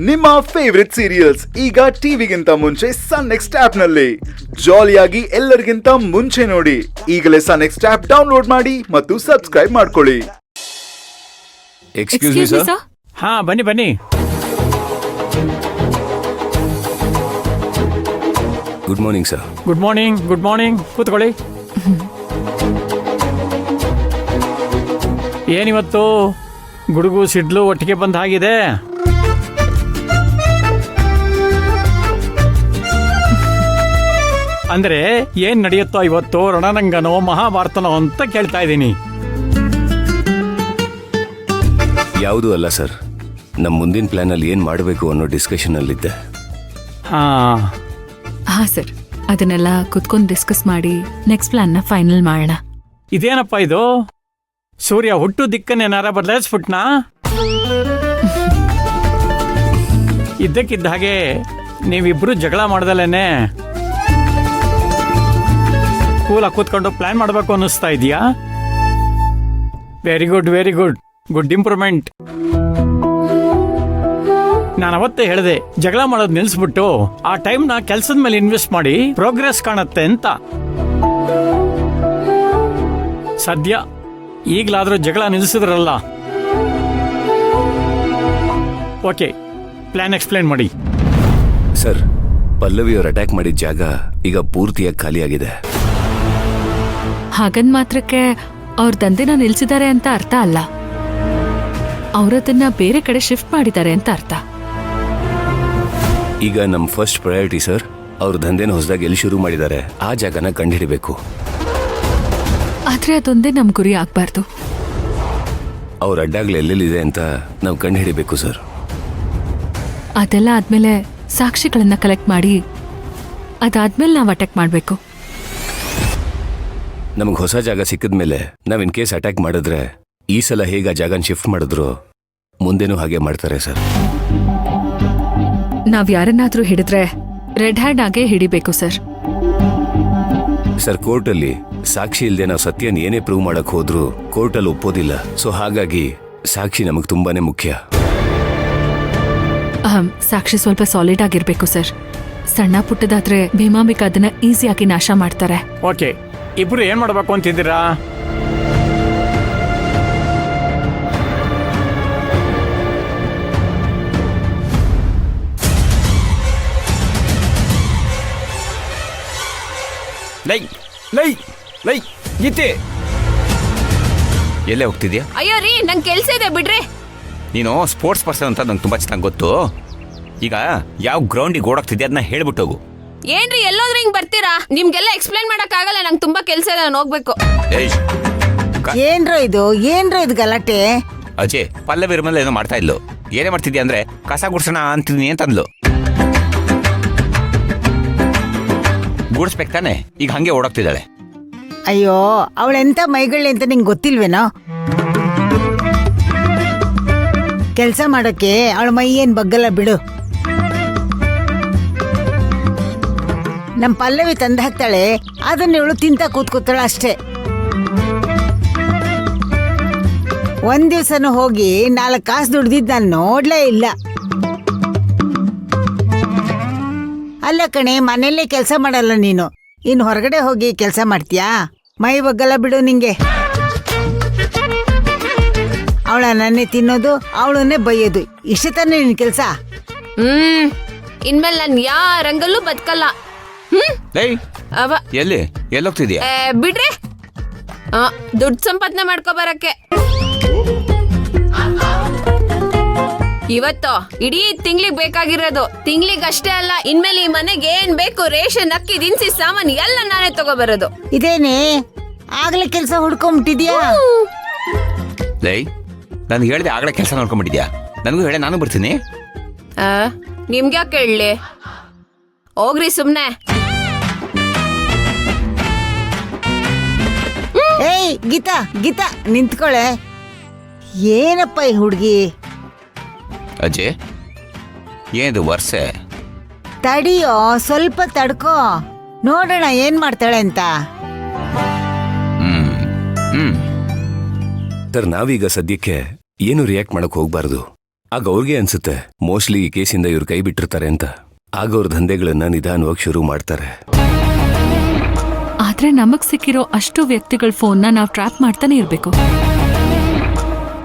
ನಿಮ್ಮ favourite serials ಈಗ ಟಿವಿಗಿಂತ ಮುಂಚೆ ಸನ್ ನೆಕ್ಸ್ಟ್ ಆಪ್ ನಲ್ಲಿ ಜಾಲಿಯಾಗಿ ಎಲ್ಲರಿಗಿಂತ ಮುಂಚೆ ನೋಡಿ. ಈಗಲೇ ಸನ್ ನೆಕ್ಸ್ಟ್ ಆಪ್ ಡೌನ್ಲೋಡ್ ಮಾಡಿ ಮತ್ತು ಸಬ್ಸ್ಕ್ರೈಬ್ ಮಾಡ್ಕೊಳ್ಳಿ. Excuse me sir. ಹಾ ಬನ್ನಿ ಬನ್ನಿ. Good morning sir. Good morning. Good morning. ಕೂತ್ಕೊಳ್ಳಿ. ಏನಿವತ್ತು ಗುಡುಗು ಸಿಡ್ಲು ಒಟ್ಟಿಗೆ ಬಂದ ಹಾಗಿದೆ. ಅಂದ್ರೆ ಏನ್ ನಡೆಯುತ್ತೋ ಇವತ್ತು, ರಣರಂಗನೋ ಮಹಾಭಾರತನೋ ಅಂತ ಕೇಳ್ತಾ ಇದ್ದೀನಿ. ಯಾವುದೂ ಅಲ್ಲ ಸರ್, ನಮ್ಮ ಮುಂದಿನ ಪ್ಲಾನ್ ಅಲ್ಲಿ ಏನ್ ಮಾಡಬೇಕು ಅನ್ನೋ ಡಿಸ್ಕಷನ್ ಅಲ್ಲಿದ್ದೆ. ಹಾ ಸರ್, ಅದನ್ನೆಲ್ಲ ಕುತ್ಕೊಂಡು ಡಿಸ್ಕಸ್ ಮಾಡಿ ನೆಕ್ಸ್ಟ್ ಪ್ಲಾನ್ ನ ಫೈನಲ್ ಮಾಡೋಣ. ಇದೇನಪ್ಪ ಇದು? ಸೂರ್ಯ ಹುಟ್ಟು ದಿಕ್ಕನ್ನೇನಾರ ಬದಲಾಯಿಸ್ಬಿಟ್ನಾ? ಇದ್ದಕ್ಕಿದ್ದ ಹಾಗೆ ನೀವಿಬ್ರು ಜಗಳ ಮಾಡ್ದಲೇನೆ ಕೂಲಾಗಿ ಕೂತ್ಕೊಂಡು ಪ್ಲಾನ್ ಮಾಡಬೇಕು ಅನ್ನಿಸ್ತಾ ಇದೆಯಾ? Very good, very good, good improvement. ನಾನು ಅವತ್ತೇ ಹೇಳಿದೆ, ಜಗಳ ಮಾಡೋದು ನಿಲ್ಲಿಸ್ಬಿಟ್ಟು ಆ ಟೈಮ್ನ ಕೆಲಸದ ಮೇಲೆ ಇನ್ವೆಸ್ಟ್ ಮಾಡಿ ಪ್ರೋಗ್ರೆಸ್ ಕಾಣುತ್ತೆ ಅಂತ. ಸದ್ಯ ಈಗಲಾದ್ರೂ ಜಗಳ ನಿಲ್ಲಿಸಿದ್ರಲ್ಲ. ಓಕೆ, ಪ್ಲಾನ್ ಎಕ್ಸ್ಪ್ಲೇನ್ ಮಾಡಿ. ಸರ್, ಪಲ್ಲವಿಯವ್ರು ಅಟ್ಯಾಕ್ ಮಾಡಿದ ಜಾಗ ಈಗ ಪೂರ್ತಿಯಾಗಿ ಖಾಲಿಯಾಗಿದೆ. ಹಾಗಂದ್ ಮಾತ್ರಕ್ಕೆ ಅವ್ರ ದಂಧೆನ ನಿಲ್ಸಿದ್ದಾರೆ ಅಂತ ಅರ್ಥ ಅಲ್ಲ. ಅವರದನ್ನ ಬೇರೆ ಕಡೆ ಶಿಫ್ಟ್ ಮಾಡಿದ್ದಾರೆ ಅಂತ ಅರ್ಥ. ಈಗ ನಮ್ಮ ಫಸ್ಟ್ ಪ್ರಯಾರಿಟಿ ಸರ್, ಅವ್ರ ದಂಧೆನ ಹೊಸದಾಗಿ ಎಲ್ಲಿ ಶುರು ಮಾಡಿದ್ದಾರೆ ಆ ಜಾಗನ ಕಂಡುಹಿಡಿಬೇಕು. ಆದ್ರೆ ಅದೊಂದೇ ನಮ್ ಗುರಿ ಆಗ್ಬಾರ್ದು. ಅವ್ರ ಅಡ್ಡಾಗ್ಲು ಎಲ್ಲೆಲ್ಲಿದೆ ಅಂತ ನಾವು ಕಂಡುಹಿಡಿಬೇಕು ಸರ್. ಅದೆಲ್ಲ ಆದ್ಮೇಲೆ ಸಾಕ್ಷಿಗಳನ್ನ ಕಲೆಕ್ಟ್ ಮಾಡಿ ಅದಾದ್ಮೇಲೆ ನಾವು ಅಟ್ಯಾಕ್ ಮಾಡ್ಬೇಕು. ನಮಗೆ ಹೊಸ ಜಾಗ ಸಿಕ್ಕಿದ್ಮೇಲೆ ನಾವ್ ಇನ್ ಕೇಸ್ ಅಟ್ಯಾಕ್ ಮಾಡಿದ್ರೆ ಈ ಸಲ ಹೇಗ ಜಾಗನ ಶಿಫ್ಟ್ ಮಾಡಿದ್ರು ಮುಂದೆನೂ ಹಾಗೆ ಮಾಡ್ತಾರೆ ಸರ್. ನಾವ್ ಯಾರನ್ನಾದ್ರೂ ಹಿಡಿದ್ರೆ ರೆಡ್ ಹ್ಯಾಂಡ್ ಆಗೇ ಹಿಡಿಬೇಕು ಸರ್. ಸರ್, ಕೋರ್ಟಲ್ಲಿ ಸಾಕ್ಷಿ ಇಲ್ಲದೆ ನಾವು ಸತ್ಯನ ಏನೇ ಪ್ರೂವ್ ಮಾಡಕ್ ಹೋದ್ರು ಕೋರ್ಟಲ್ಲಿ ಒಪ್ಪೋದಿಲ್ಲ. ಸೊ ಹಾಗಾಗಿ ಸಾಕ್ಷಿ ನಮಗ್ ತುಂಬಾನೇ ಮುಖ್ಯ. ಸಾಕ್ಷಿ ಸ್ವಲ್ಪ ಸಾಲಿಡ್ ಆಗಿರ್ಬೇಕು ಸರ್. ಸಣ್ಣ ಪುಟ್ಟದಾದ್ರೆ ಭೀಮಾಂಬಿಕಾ ಅದನ್ನ ಈಸಿಯಾಗಿ ನಾಶ ಮಾಡ್ತಾರೆ. ಓಕೆ, ಇಬ್ರು ಏನ್ ಮಾಡಬೇಕು ಅಂತಿದ್ದೀರಾ? ಲೈ ಲೈ ಲೈ ಗೀತೆ, ಎಲ್ಲೇ ಹೋಗ್ತಿದ್ಯಾ? ಅಯ್ಯೋ ರೀ, ನಂಗೆ ಕೆಲ್ಸ ಇದೆ ಬಿಡ್ರಿ. ನೀನು ಸ್ಪೋರ್ಟ್ಸ್ ಪರ್ಸನ್ ಅಂತ ನಂಗೆ ತುಂಬಾ ಚೆನ್ನಾಗಿ ಗೊತ್ತು. ಈಗ ಯಾವ ಗ್ರೌಂಡಿಗೆ ಓಡಾಡ್ತಿದ್ಯಾ ಅದನ್ನ ಹೇಳ್ಬಿಟ್ಟು ಹೋಗು. ಏನ್ರಿ ಎಲ್ಲೋದ್ರೂ ಹಿಂಗ್ ಬರ್ತೀರಾ? ನಿಮ್ಗೆಲ್ಲ ಎಕ್ಸ್ಪ್ಲೈನ್ ಮಾಡಕ್ ಆಗಲ್ಲ, ನಂಗೆ ತುಂಬಾ ಕೆಲ್ಸ ಇದೆ, ನಾನು ಹೋಗ್ಬೇಕು. ಏನ್ರೋ ಇದು ಗಲಾಟೆ? ಅಜಯ್, ಪಲ್ಲವಿ ಮೇಲೆ ಏನೋ ಮಾಡ್ತಾ ಇದ್ಲು. ಏನೇ ಮಾಡ್ತಿದ್ಯಾ ಅಂದ್ರೆ ಕಸ ಗುಡ್ಸೋಣ ಅಂತಿದ್ನಿ ಅಂತಂದ್ಲು. ಗುಡ್ಸ್ಬೇಕು ತಾನೆ, ಈಗ ಹಂಗೆ ಓಡಾಡ್ತಿದ್ದಾಳೆ. ಅಯ್ಯೋ, ಅವಳೆಂತ ಮೈಗಳ್ಳಿ ಅಂತ ನಿಂಗೆ ಗೊತ್ತಿಲ್ವೇನೋ? ಕೆಲ್ಸ ಮಾಡೋಕೆ ಅವಳ ಮೈ ಏನ್ ಬಗ್ಗಲ್ಲ ಬಿಡು. ನಮ್ ಪಲ್ಲವಿ ತಂದು ಹಾಕ್ತಾಳೆ, ಅದನ್ನ ಇವಳು ತಿಂತ ಕೂತ್ಕೋತಾಳ ಅಷ್ಟೇ. ಒಂದ್ ದಿವ್ಸನೂ ಹೋಗಿ 4 ಕಾಸು ದುಡ್ದಿದ್ ನಾನು ನೋಡ್ಲೇ ಇಲ್ಲ. ಅಲ್ಲ ಕಣೆ, ಮನೆಯಲ್ಲೇ ಕೆಲಸ ಮಾಡಲ್ಲ ನೀನು, ಇನ್ನು ಹೊರಗಡೆ ಹೋಗಿ ಕೆಲಸ ಮಾಡ್ತೀಯಾ? ಮೈ ಬಗ್ಗಲ್ಲ ಬಿಡು ನಿಂಗೆ. ಅವಳ ನನ್ನೇ ತಿನ್ನೋದು, ಅವಳನ್ನೇ ಬೈಯೋದು, ಇಷ್ಟ ತಾನೇ ನಿನ್ ಕೆಲ್ಸ? ಇನ್ಮೇಲೆ ನಾನು ಯಾರಂಗಲ್ಲೂ ಬದುಕಲ್ಲ. ಎಲ್ಲೋಗ್ತಿದ್ಯಾ? ಬಿಡ್ರಿ, ದುಡ್ಡು ಸಂಪಾದನೆ ಮಾಡ್ಕೊ ಬರಕ್ಕೆ. ಇವತ್ತು ಇಡೀ ತಿಂಗ್ಳಿಗೆ ಬೇಕಾಗಿರೋದು, ತಿಂಗ್ಳಿಗಷ್ಟೇ ಅಲ್ಲ, ಇನ್ಮೇಲೆ ಈ ಮನೆಗೆ ಏನ್ ಬೇಕು ರೇಷನ್, ಅಕ್ಕಿ, ದಿನಸಿ ಸಾಮಾನು ಎಲ್ಲ ನಾನೇ ತಗೋಬರೋದು. ಇದೇನೆ ಆಗ್ಲೇ ಕೆಲಸ ಹುಡ್ಕೊಂಬಿಟ್ಟಿದ್ಯಾ? ನನ್ಗೆ ಹೇಳಿದೆ ಆಗ್ಲೇ ಕೆಲಸ ನೋಡ್ಕೊಂಡ್ಬಿಟ್ಟಿದ್ಯಾ? ನನಗೂ ಹೇಳಿ, ನಾನು ಬರ್ತೀನಿ. ನಿಮ್ಗೆ ಯಾಕೆ ಹೇಳಲಿ? ಹೋಗ್ರಿ ಸುಮ್ನೆ. ಏಯ್ ಗೀತಾ, ಗೀತಾ ನಿಂತ್ಕೊಳೆ. ಏನಪ್ಪ ಈ ಹುಡ್ಗಿ? ಅಜಯ್, ಏನಿದು ವರ್ಷೆ? ತಡಿಯೋ, ಸ್ವಲ್ಪ ತಡ್ಕೋ, ನೋಡೋಣ ಏನ್ ಮಾಡ್ತಾಳೆ ಅಂತ. ಸರ್, ನಾವೀಗ ಸದ್ಯಕ್ಕೆ ಏನು ರಿಯಾಕ್ಟ್ ಮಾಡಕ್ ಹೋಗ್ಬಾರ್ದು. ಆಗ ಅವ್ರಿಗೆ ಅನ್ಸುತ್ತೆ ಮೋಸ್ಟ್ಲಿ ಈ ಕೇಸಿಂದ ಇವ್ರು ಕೈ ಬಿಟ್ಟಿರ್ತಾರೆ ಅಂತ. ಆಗ ಅವ್ರ ದಂಧೆಗಳನ್ನ ನಿಧಾನವಾಗಿ ಶುರು ಮಾಡ್ತಾರೆ. ಆದ್ರೆ ನಮಗ್ ಸಿಕ್ಕಿರೋ ಅಷ್ಟು ವ್ಯಕ್ತಿಗಳ ಫೋನ್ನ ನಾವು ಟ್ರ್ಯಾಪ್ ಮಾಡ್ತಾನೆ ಇರ್ಬೇಕು.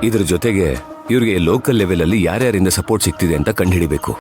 ಇದ್ರ ಜೊತೆಗೆ ಇವ್ರಿಗೆ ಲೋಕಲ್ ಲೆವೆಲ್ ಅಲ್ಲಿ ಯಾರ್ಯಾರಿಂದ ಸಪೋರ್ಟ್ ಸಿಗ್ತಿದೆ ಅಂತ ಕಂಡುಹಿಡಿಬೇಕು.